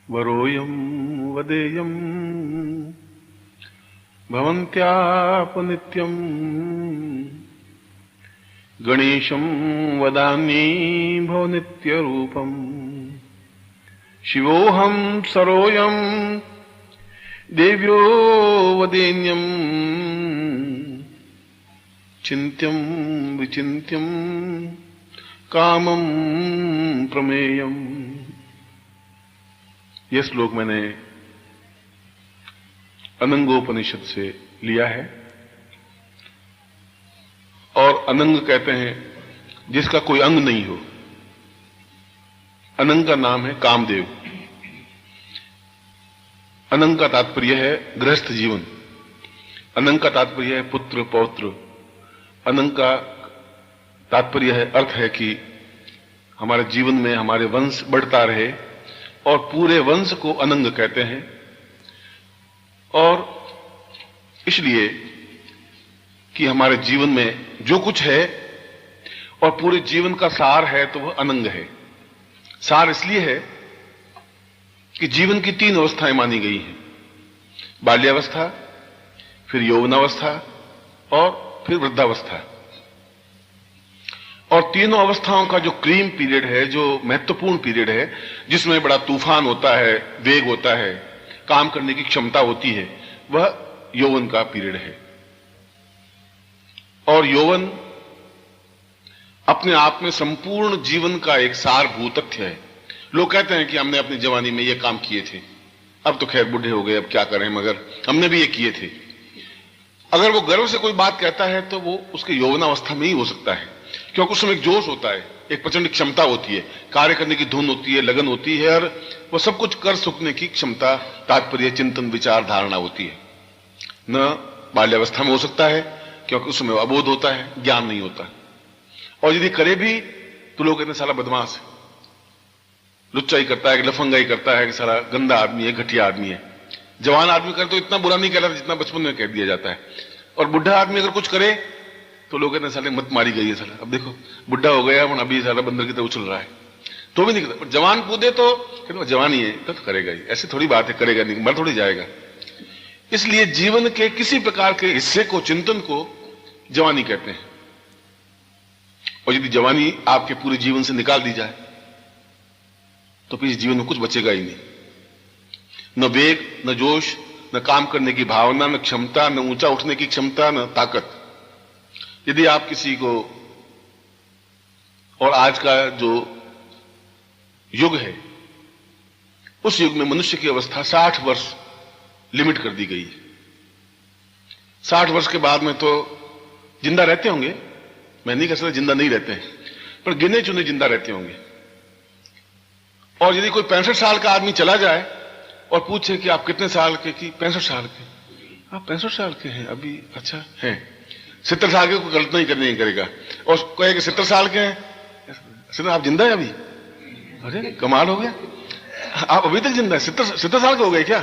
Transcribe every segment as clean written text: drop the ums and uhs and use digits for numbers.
वरोऽयं वदेयं भवन्त्यापनित्यं गणेशं वदामि भवनित्यरूपम् शिवोऽहं सरोऽयं देव्यो वदेन्यं चिन्त्यं विचिन्त्यं कामं प्रमेयम्। यह श्लोक मैंने अनंगोपनिषद से लिया है। और अनंग कहते हैं जिसका कोई अंग नहीं हो। अनंग का नाम है कामदेव। अनंग का तात्पर्य है गृहस्थ जीवन। अनंग का तात्पर्य है पुत्र पौत्र। अनंग का तात्पर्य है, अर्थ है कि हमारे जीवन में हमारे वंश बढ़ता रहे, और पूरे वंश को अनंग कहते हैं। और इसलिए कि हमारे जीवन में जो कुछ है और पूरे जीवन का सार है तो वह अनंग है। सार इसलिए है कि जीवन की 3 अवस्थाएं मानी गई हैं, बाल्यावस्था, फिर यौवनावस्था और फिर वृद्धावस्था। और तीनों अवस्थाओं का जो क्रीम पीरियड है, जो महत्वपूर्ण पीरियड है, जिसमें बड़ा तूफान होता है, वेग होता है, काम करने की क्षमता होती है, वह यौवन का पीरियड है। और यौवन अपने आप में संपूर्ण जीवन का एक सारभूत तथ्य है। लोग कहते हैं कि हमने अपनी जवानी में ये काम किए थे, अब तो खैर बूढ़े हो गए, अब क्या करें, मगर हमने भी ये किए थे। अगर वो गर्व से कोई बात कहता है तो वो उसके यौवनावस्था में ही हो सकता है, क्योंकि उसमें एक जोश होता है, एक प्रचंड क्षमता होती है, कार्य करने की धुन होती है, लगन होती है, और वो सब कुछ कर सकने की क्षमता, तात्पर्य, चिंतन, विचार, धारणा होती है। न बाल्यावस्था में हो सकता है क्योंकि उसमें अबोध होता है, ज्ञान नहीं होता। और यदि करे भी तो लोग कहते हैं साला बदमाश है, लुच्चाई करता है, लफंगाई करता है, कि साला गंदा आदमी है, घटिया आदमी है। जवान आदमी करे तो इतना बुरा नहीं कहलाता जितना बचपन में कह दिया जाता है। और बुढ़ा आदमी अगर कुछ करे तो लोग कहते हैं साले मत मारी गई है, साला अब देखो बुढ़ा हो गया, अभी साला बंदर की तरह उछल रहा है, तो भी नहीं करता। जवान कूदे तो कहते जवान ही है तो करेगा ही, ऐसी थोड़ी बात है, करेगा नहीं, मर थोड़ी जाएगा। इसलिए जीवन के किसी प्रकार के हिस्से को, चिंतन को जवानी कहते हैं। और यदि जवानी आपके पूरे जीवन से निकाल दी जाए तो फिर जीवन में कुछ बचेगा ही नहीं। न वेग, न जोश, न काम करने की भावना, न क्षमता, न ऊंचा उठने की क्षमता, न ताकत। यदि आप किसी को, और आज का जो युग है, उस युग में मनुष्य की अवस्था 60 वर्ष लिमिट कर दी गई है। 60 वर्ष के बाद में तो जिंदा रहते होंगे, मैं नहीं कह सकता जिंदा नहीं रहते हैं, पर गिने चुने जिंदा रहते होंगे। और यदि कोई 65 साल का आदमी चला जाए और पूछे कि आप कितने साल के, कि 65 साल के, आप 65 साल के हैं अभी, अच्छा हैं। 70 साल के को गलत नहीं करने करेगा, और कहे कि 70 साल के हैं, सर आप जिंदा है अभी, अरे कमाल हो गया, आप अभी तक जिंदा है, 70 साल के हो गए क्या,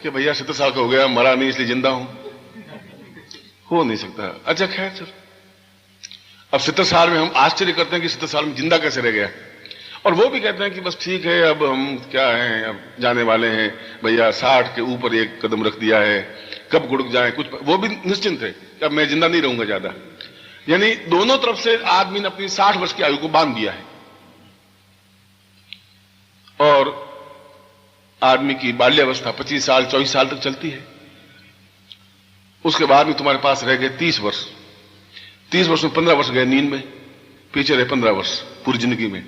कि भैया 70 साल का हो गया, मरा नहीं इसलिए जिंदा हूं, हो नहीं सकता। अच्छा खैर सर, अब 70 साल में हम आश्चर्य करते हैं कि 70 साल में जिंदा कैसे रह गया। और वो भी कहते हैं कि बस ठीक है, अब हम क्या हैं, अब जाने वाले हैं भैया, 60 के ऊपर एक कदम रख दिया है, कब गुड़क जाए कुछ, वो भी निश्चिंत है कि अब मैं जिंदा नहीं रहूंगा ज्यादा। यानी दोनों तरफ से आदमी ने अपनी 60 वर्ष की आयु को बांध दिया है। और आदमी की बाल्यावस्था 25 साल 24 साल तक चलती है। उसके बाद में तुम्हारे पास रह गए 30 वर्ष। 30 वर्ष में 15 वर्ष गए नींद में, पीछे रहे 15 वर्ष पूरी जिंदगी में।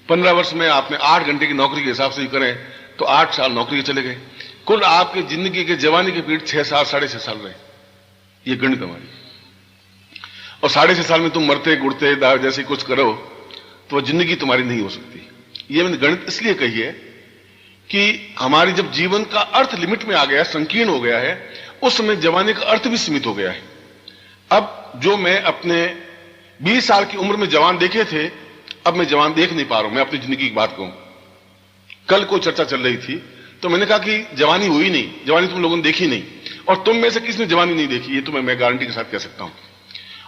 15 वर्ष में आपने 8 घंटे की नौकरी के हिसाब से ही करें तो 8 साल नौकरी के चले गए। कुल आपके जिंदगी के जवानी के पीरियड 6 साल 6.5 साल रहे, ये गणित हमारी। और 6.5 साल में तुम मरते गुड़ते जैसे कुछ करो तो जिंदगी तुम्हारी नहीं हो सकती। ये मैंने गणित इसलिए कही है कि हमारी जब जीवन का अर्थ लिमिट में आ गया, संकीर्ण हो गया है, उस समय जवानी का अर्थ भी सीमित हो गया है। अब जो मैं अपने 20 साल की उम्र में जवान देखे थे, अब मैं जवान देख नहीं पा रहा हूं। मैं अपनी जिंदगी की बात कहूं, कल कोई चर्चा चल रही थी तो मैंने कहा कि जवानी हुई नहीं, जवानी तुम लोगों ने देखी नहीं, और तुम में से किसने जवानी नहीं देखी, ये तो मैं गारंटी के साथ कह सकता हूं।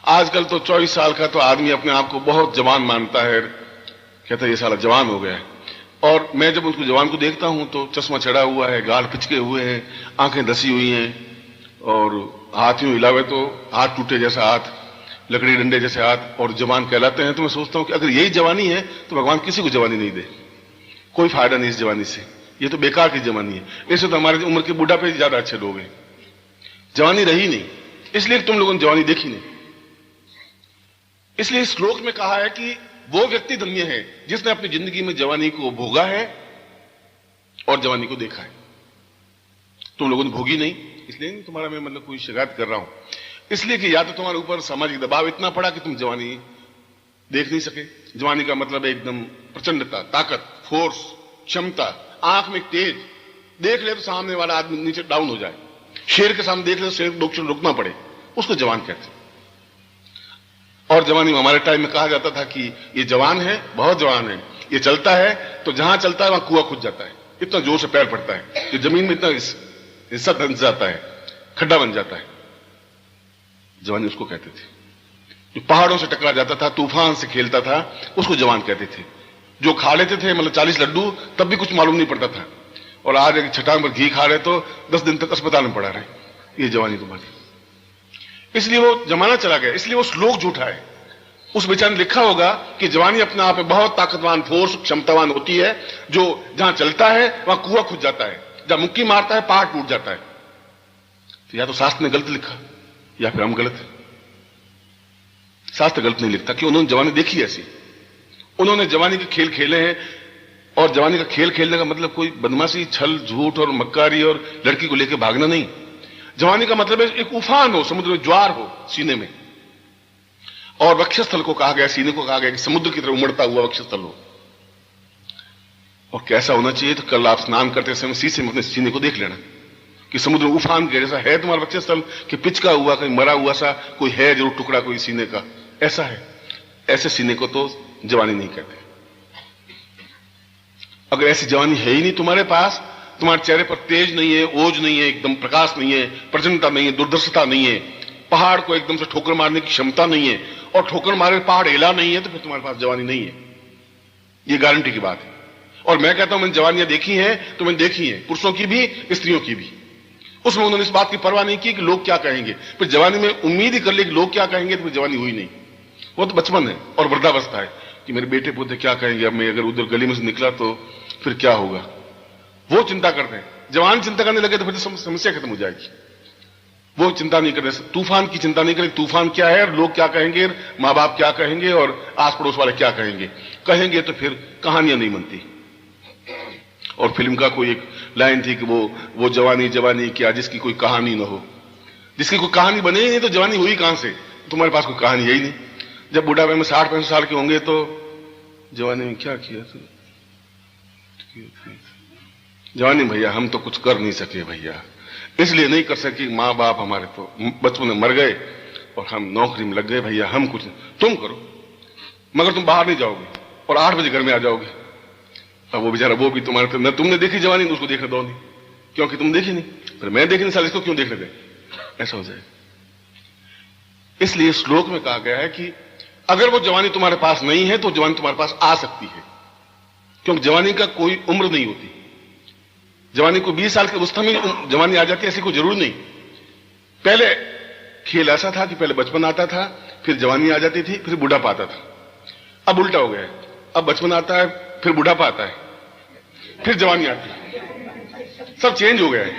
आजकल तो 24 साल का तो आदमी अपने आप को बहुत जवान मानता है, कहता है ये साला जवान हो गया है। और मैं जब उसको जवान को देखता हूं तो चश्मा चढ़ा हुआ है, गाल पिचके हुए हैं, आंखें धसी हुई हैं और हाथ यूं हिलावे तो हाथ टूटे जैसा हाथ, लकड़ी डंडे जैसे हाथ, और जवान कहलाते हैं। तो मैं सोचता हूं कि अगर यही जवानी है तो भगवान किसी को जवानी नहीं दे, कोई फायदा नहीं इस जवानी से, ये तो बेकार की जवानी है। इससे तो हमारी उम्र के बुढ़ापे ज्यादा अच्छे लोग हैं, जवानी रही नहीं, इसलिए तुम लोगों ने जवानी देखी नहीं। इसलिए इस श्लोक में कहा है कि वो व्यक्ति धन्य है जिसने अपनी जिंदगी में जवानी को भोगा है और जवानी को देखा है। तुम लोगों ने भोगी नहीं, इसलिए नहीं तुम्हारा मैं मतलब कोई शिकायत कर रहा हूं, इसलिए कि या तो तुम्हारे ऊपर सामाजिक दबाव इतना पड़ा कि तुम जवानी देख नहीं सके। जवानी का मतलब है एकदम प्रचंडता, ताकत, फोर्स, क्षमता, आंख में तेज, देख ले तो सामने वाला आदमी नीचे डाउन हो जाए, शेर के सामने देख ले तो शेर को रुकना पड़े, उसको जवान कहते हैं। और जवानी में हमारे टाइम में कहा जाता था कि ये जवान है, बहुत जवान है, ये चलता है तो जहां चलता है वहां कुआं खुद जाता है, इतना जोर से पैर पड़ता है कि जमीन में इतना हिस्सा धंस जाता है, खड्डा बन जाता है। जवानी उसको कहते थे। जो पहाड़ों से टकरा जाता था, तूफान से खेलता था, उसको जवान कहते थे। जो खा लेते थे मतलब 40 लड्डू तब भी कुछ मालूम नहीं पड़ता था, और आज एक छटांग पर घी खा रहे तो 10 दिन तक अस्पताल में पड़ा रहे, ये जवानी तुम्हारी। इसलिए वो जमाना चला गया, इसलिए वो श्लोक झूठा है। उस बेचारे ने लिखा होगा कि जवानी अपने आप में बहुत ताकतवान, फोर्स, क्षमतावान होती है, जो जहां चलता है वहां कुआं खुद जाता है, जहां मुक्की मारता है पहाड़ टूट जाता है। तो या तो शास्त्र ने गलत लिखा या फिर हम गलत है। शास्त्र गलत नहीं लिखता कि उन्होंने जवानी देखी ऐसी, उन्होंने जवानी के खेल खेले हैं। और जवानी का खेल खेलने का मतलब कोई बदमाशी, छल, झूठ और मक्कारी और लड़की को लेकर भागना नहीं। जवानी का मतलब है एक उफान हो, समुद्र में ज्वार हो सीने में, और वक्षस्थल को कहा गया, सीने को कहा गया कि समुद्र की तरफ उमड़ता हुआ वक्षस्थल हो। और कैसा होना चाहिए, तो कल आप स्नान करते समय शीशे में अपने सीने को देख लेना कि समुद्र उफान के जैसा है तुम्हारा वक्षस्थल, कि पिचका हुआ, कहीं मरा हुआ सा कोई है जरूर टुकड़ा कोई सीने का, ऐसा है। ऐसे सीने को तो जवानी नहीं कहते। अगर ऐसी जवानी है ही नहीं तुम्हारे पास, तुम्हारे चेहरे पर तेज नहीं है, ओज नहीं है, एकदम प्रकाश नहीं है, प्रचंडता नहीं है, दुर्दर्शता नहीं है, पहाड़ को एकदम से ठोकर मारने की क्षमता नहीं है, और ठोकर मारे पहाड़ हिला नहीं है, तो फिर तुम्हारे पास जवानी नहीं है। ये गारंटी की बात है। और मैं कहता हूं मैंने जवानियां देखी हैं, तो मैंने देखी हैं, पुरुषों की भी स्त्रियों की भी। उसमें उन्होंने इस बात की परवाह नहीं की कि लोग क्या कहेंगे। फिर जवानी में उम्मीद ही कर ली कि लोग क्या कहेंगे, तो फिर जवानी हुई नहीं। वो तो बचपन है और वृद्धावस्था है कि मेरे बेटे पोते क्या कहेंगे, अब मैं अगर उधर गली में से निकला तो फिर क्या होगा, वो चिंता करते हैं। जवान चिंता करने लगे तो फिर समस्या खत्म हो जाएगी। वो चिंता नहीं करते, तूफान की चिंता नहीं करें, तूफान क्या है, लोग क्या कहेंगे, माँ बाप क्या कहेंगे, और आस पड़ोस वाले क्या कहेंगे तो फिर कहानियां नहीं बनती। और फिल्म का कोई एक लाइन थी कि वो जवानी जवानी क्या जिसकी कोई कहानी ना हो। जिसकी कोई कहानी बने ही नहीं तो जवानी हुई कहां से, तुम्हारे पास कोई कहानी है ही नहीं। जब बुढ़ापे में 60-65 साल के होंगे तो जवानी में क्या किया था, जवानी भैया हम तो कुछ कर नहीं सके भैया, इसलिए नहीं कर सके, माँ बाप हमारे तो बचपन में मर गए और हम नौकरी में लग गए भैया, हम कुछ तुम करो, मगर तुम बाहर नहीं जाओगे और 8 बजे घर में आ जाओगे। अब वो बेचारा, वो भी तुम्हारे, न तुमने देखी जवानी उसको देखने दो नहीं, क्योंकि तुम देखी नहीं, फिर मैं देखी नहीं, साल इसको क्यों देखने दे, ऐसा हो जाए। इसलिए श्लोक में कहा गया है कि अगर वो जवानी तुम्हारे पास नहीं है तो जवानी तुम्हारे पास आ सकती है, क्योंकि जवानी का कोई उम्र नहीं होती। जवानी को 20 साल के अवस्था में जवानी आ जाती है ऐसी कोई जरूरी नहीं। पहले खेल ऐसा था कि पहले बचपन आता था, फिर जवानी आ जाती थी, फिर बुढ़ापा आता था। अब उल्टा हो गया है, अब बचपन आता है, फिर बुढ़ापा आता है, फिर जवानी आती है, सब चेंज हो गया है।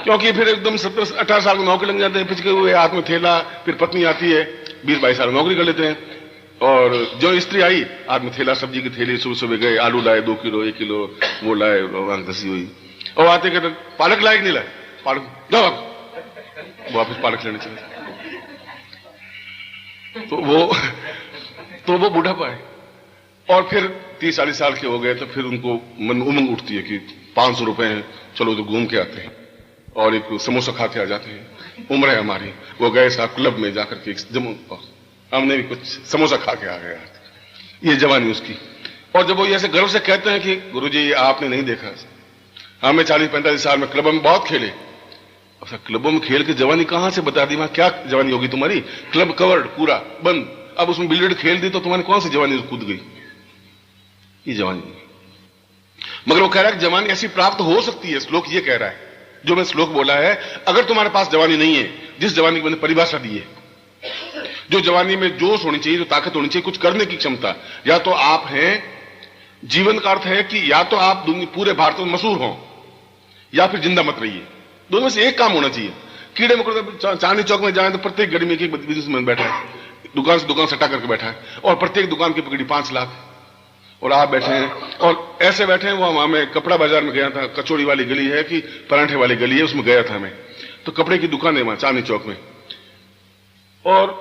क्योंकि फिर एकदम 17-18 साल की नौकरी लग जाते हैं, पिछले हुए हाथ में थैला, फिर पत्नी आती है, 20-22 साल नौकरी कर लेते हैं, और जो स्त्री आई हाथ में थैला, सब्जी की थैली, सुबह सुबह गए, आलू लाए 2 किलो 1 किलो, वो लाए, धसी हुई, और आते कहते पालक लाए कि नहीं लाए, पालक जाओ, वापिस पालक लेने चले। तो वो बुढ़ापा है। और फिर 30-40 साल के हो गए तो फिर उनको मन उमंग उठती है कि 500 रुपए हैं, चलो तो घूम के आते हैं और एक समोसा खा के आ जाते हैं। उम्र है हमारी, वो गए साहब क्लब में जाकर के हमने भी कुछ समोसा खा के आ गया, ये जवानी उसकी। और जब वो ऐसे गर्व से कहते हैं कि गुरुजी आपने नहीं देखा, हमें 40-45 साल में क्लबों में बहुत खेले। अच्छा, क्लबों में खेल के जवानी कहां से बता दी, वहां क्या जवानी होगी तुम्हारी, क्लब कवर्ड पूरा बंद, अब उसमें बिलियर्ड खेल दी तो तुम्हारी कौन सी जवानी कूद गई, ये जवानी नहीं। मगर वो कह रहा है कि जवानी ऐसी प्राप्त हो सकती है। श्लोक ये कह रहा है, जो मैं श्लोक बोला है, अगर तुम्हारे पास जवानी नहीं है, जिस जवानी की मैंने परिभाषा दी है, जो जवानी में जोश होनी चाहिए, जो ताकत होनी चाहिए, कुछ करने की क्षमता, या तो आप हैं, जीवन का अर्थ है कि या तो आप पूरे भारत में मशहूर हो, या फिर जिंदा मत रहिए। दोनों में से एक काम होना चाहिए। कीड़े मकोड़े चांदनी चौक में जाए तो प्रत्येक गली में एक बिजनेसमैन बैठा है, दुकान से दुकान सटा करके बैठा है, और प्रत्येक दुकान की पकड़ी 5 लाख, और आप बैठे हैं, और ऐसे बैठे हैं। वो मैं कपड़ा बाजार में गया था, कचौड़ी वाली गली है कि परांठे वाली गली है, उसमें गया था मैं, तो कपड़े की दुकान है वहां चांदनी चौक में, और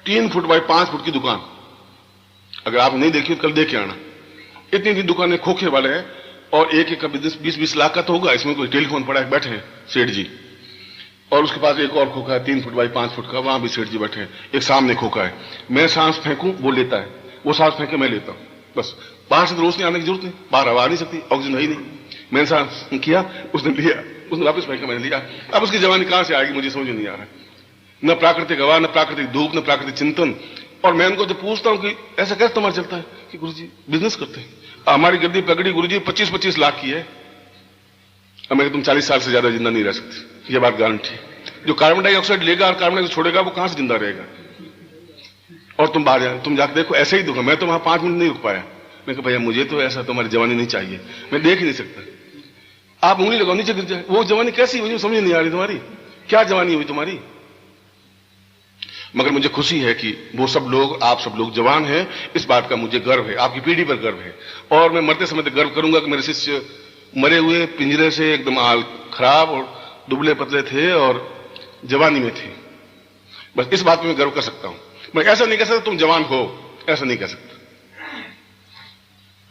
3 फुट बाई 5 फुट की दुकान। अगर आप नहीं देखी तो कल देख के आना। इतनी दुकानें खोखे वाले हैं, और एक एक का बिजनेस 20-20 लाख का तो होगा। इसमें कोई टेलीफोन पड़ा है, बैठे हैं सेठ जी, और उसके पास एक और खोखा है 3 फुट बाई 5 फुट का, वहां भी सेठ जी बैठे हैं। एक सामने खोखा है, मैं सांस फेंकूं वो लेता है, वो सांस फेंके मैं लेता हूं। बस बाहर से रोशनी आने की जरूरत नहीं, बाहर हवा आ नहीं सकती, ऑक्सीजन है ही नहीं। मैंने सांस किया, उसने लिया, उसने वापस फेंका, मैंने लिया। अब उसकी जवानी कहां से आएगी मुझे समझ नहीं आ रहा। न प्राकृतिक हवा, न प्राकृतिक धूप, न प्राकृतिक चिंतन। और मैं उनको जब पूछता हूं कि ऐसा कैसे तुम्हारा चलता है, कि गुरुजी बिजनेस करते हैं, हमारी गद्दी पगड़ी गुरुजी 25-25 लाख की है। अब मैं तुम 40 साल से ज्यादा जिंदा नहीं रह सकते, ये बात गारंटी। जो कार्बन डाइऑक्साइड लेगा और कार्बन डाइऑक्साइड छोड़ेगा, वो कहां से जिंदा रहेगा। और तुम बाहर जाए, तुम जाकर देखो, ऐसे ही दुखा। मैं तो वहां 5 मिनट नहीं रुक पाया। मैं कहा भैया मुझे तो ऐसा तुम्हारी जवानी नहीं चाहिए, मैं देख ही नहीं सकता। आप उंगली लगाओ नीचे गिर जाए। वो जवानी कैसी हुई समझ नहीं आ रही तुम्हारी, क्या जवानी हुई तुम्हारी। मगर मुझे खुशी है कि वो सब लोग, आप सब लोग जवान हैं, इस बात का मुझे गर्व है, आपकी पीढ़ी पर गर्व है। और मैं मरते समय गर्व करूंगा कि मेरे शिष्य मरे हुए पिंजरे से एकदम हाल खराब और दुबले पतले थे और जवानी में थे। बस इस बात पर मैं गर्व कर सकता हूं। मैं ऐसा नहीं कह सकता तुम जवान हो, ऐसा नहीं कह सकता।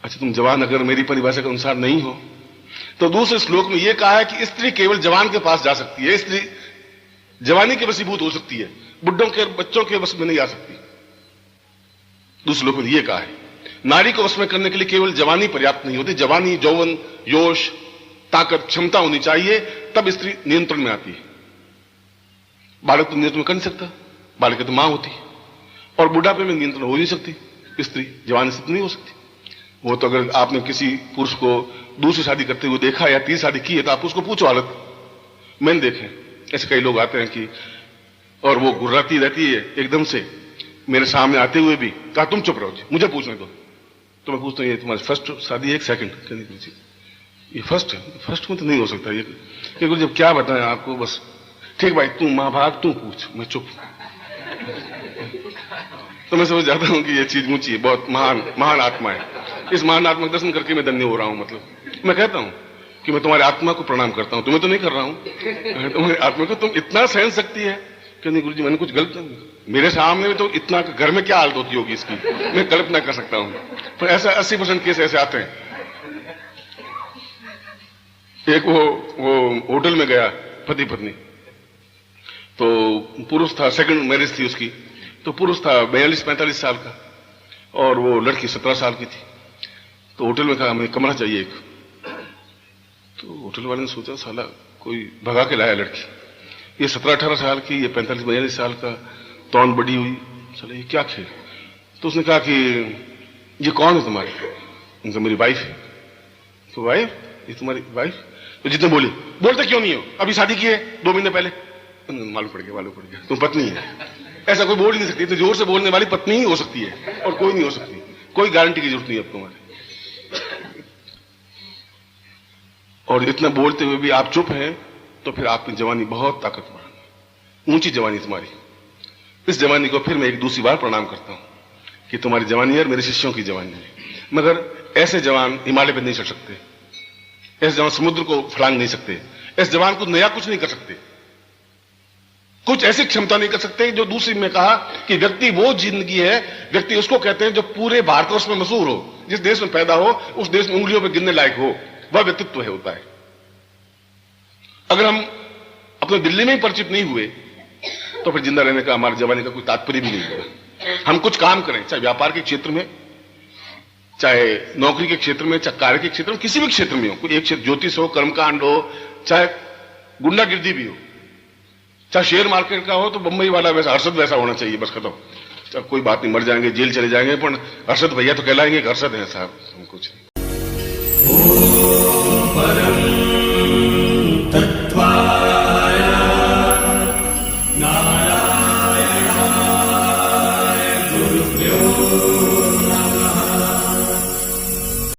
अच्छा, तुम जवान अगर मेरी परिभाषा के अनुसार नहीं हो, तो दूसरे श्लोक में यह कहा है कि स्त्री केवल जवान के पास जा सकती है, स्त्री जवानी के वशीभूत हो सकती है, बुड्ढों के बच्चों के वश में नहीं आ सकती। दूसरे श्लोक में यह कहा है नारी को वश में करने के लिए केवल जवानी पर्याप्त नहीं होती, जवानी, यौवन, जोश, ताकत, क्षमता होनी चाहिए, तब स्त्री नियंत्रण में आती है। बालक तो नियंत्रण कर नहीं सकता, बालक की तो मां होती, और बुढ़ापे में नियंत्रण हो नहीं सकती स्त्री, जवानी से तो नहीं हो सकती। वो तो अगर आपने किसी पुरुष को दूसरी शादी करते हुए देखा या तीसरी शादी की है, तो आप उसको पूछो हालत। मैंने देखे ऐसे कई लोग आते हैं कि, और वो गुर्राती रहती है एकदम से, मेरे सामने आते हुए भी कहा तुम चुप रहो जी, मुझे पूछने दो। तो मैं पूछता हूँ ये तुम्हारी फर्स्ट शादी है, एक सेकंड? कहने गुरुजी ये फर्स्ट है। फर्स्ट में तो नहीं हो सकता ये। गुरुजी जब क्या बताएं आपको, बस ठीक भाई तू मां भाग, तू पूछ, मैं चुप। तो मैं समझ जाता हूं कि ये चीज ऊंची है, बहुत महान आत्मा है। इस महान आत्मा का दर्शन करके मैं धन्य हो रहा हूं। मतलब मैं कहता हूं कि मैं तुम्हारी आत्मा को प्रणाम करता हूं, तुम्हें तो नहीं कर रहा हूं। तुम्हारी आत्मा को तुम इतना सहन सकती है कि नहीं गुरुजी मैंने कुछ गलत नहीं, मेरे सामने में तो इतना, घर में क्या हालत होती होगी इसकी, मैं कल्पना कर सकता हूं। पर ऐसा 80% केस ऐसे आते हैं। एक वो होटल में गया पति पत्नी, तो पुरुष था, सेकंड मैरिज थी उसकी, तो पुरुष था 42-45 साल का, और वो लड़की 17 साल की थी। तो होटल में कहा हमें कमरा चाहिए एक। तो होटल वाले ने सोचा साला कोई भगा के लाया लड़की, ये 17-18 साल की, ये 45-42 साल का, तौन बड़ी हुई, साला ये क्या खेल। तो उसने कहा कि ये कौन है तुम्हारी? उनका मेरी वाइफ है। तो वाइफ, ये तुम्हारी वाइफ? तो जितने बोलते क्यों नहीं हो, अभी शादी की है 2 महीने पहले। मालूम पड़ गया तुम पत्नी है। ऐसा कोई बोल नहीं सकती, तो जोर से बोलने वाली पत्नी ही हो सकती है और कोई नहीं हो सकती। कोई गारंटी की जरूरत नहीं अब तुम्हारे। और इतना बोलते हुए भी आप चुप हैं, तो फिर आपकी जवानी बहुत ताकतवर है, ऊंची जवानी तुम्हारी। इस जवानी को फिर मैं एक दूसरी बार प्रणाम करता हूं कि तुम्हारी जवानी है और मेरे शिष्यों की जवानी है। मगर ऐसे जवान हिमालय पर नहीं चढ़ सकते, ऐसे जवान समुद्र को फलांग नहीं सकते, ऐसे जवान को नया कुछ नहीं कर सकते, कुछ ऐसी क्षमता नहीं कर सकते जो दूसरी में कहा कि व्यक्ति वो जिंदगी है, व्यक्ति उसको कहते हैं जो पूरे भारतवर्ष में मशहूर हो, जिस देश में पैदा हो उस देश में उंगलियों पर गिनने लायक हो, वह व्यक्तित्व है होता है। अगर हम अपने दिल्ली में ही परिचित नहीं हुए तो फिर जिंदा रहने का, हमारे जवानी का कोई तात्पर्य भी नहीं होगा। हम कुछ काम करें, चाहे व्यापार के क्षेत्र में, चाहे नौकरी के क्षेत्र में, चाहे कार्य के क्षेत्र में, किसी भी क्षेत्र में हो, कोई एक क्षेत्र, ज्योतिष हो, कर्मकांड हो, चाहे गुंडागिर्दी भी हो, चाहे शेयर मार्केट का हो, तो बंबई वाला वैसा, हर्षद वैसा होना चाहिए, बस खत्म। अब कोई बात नहीं, मर जाएंगे, जेल चले जाएंगे, पर हर्षद भैया तो कहलाएंगे हर्षद है साहब, हम कुछ नहीं। परम